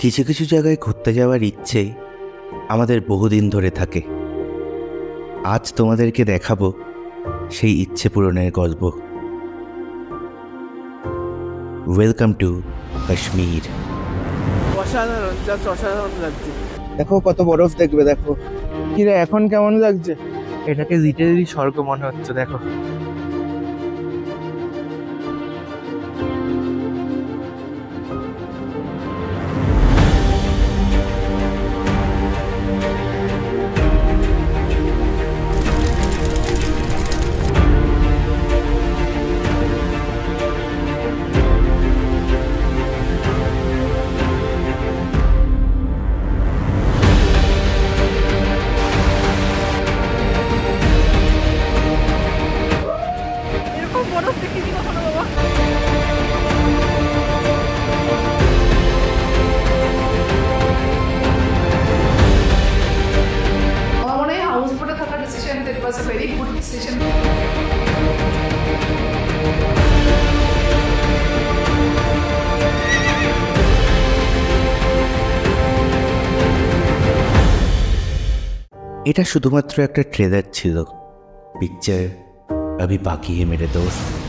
কিছু কিছু জায়গায় ঘুরতে যাওয়ার ইচ্ছে আমাদের বহুদিন ধরে থাকে। আজ তোমাদেরকে দেখাবো সেই ইচ্ছে পূরণের গল্প। Welcome to Kashmir. অসাধারণ, জাস্ট অসাধারণ লাগছে। দেখো কত বরফ দেখবে, দেখো কিরে এখন কেমন লাগছে? এটাকে লিটারেলি স্বর্গ মনে হচ্ছে। দেখো বরফ দেখিনি কখনো বাবা। আমার মনে হয় হাউস বোটে থাকার decision it was a very good decision. এটা শুধুমাত্র একটা ট্রেলার ছিল। পিকচার अभी बाकी है मेरे दोस्त।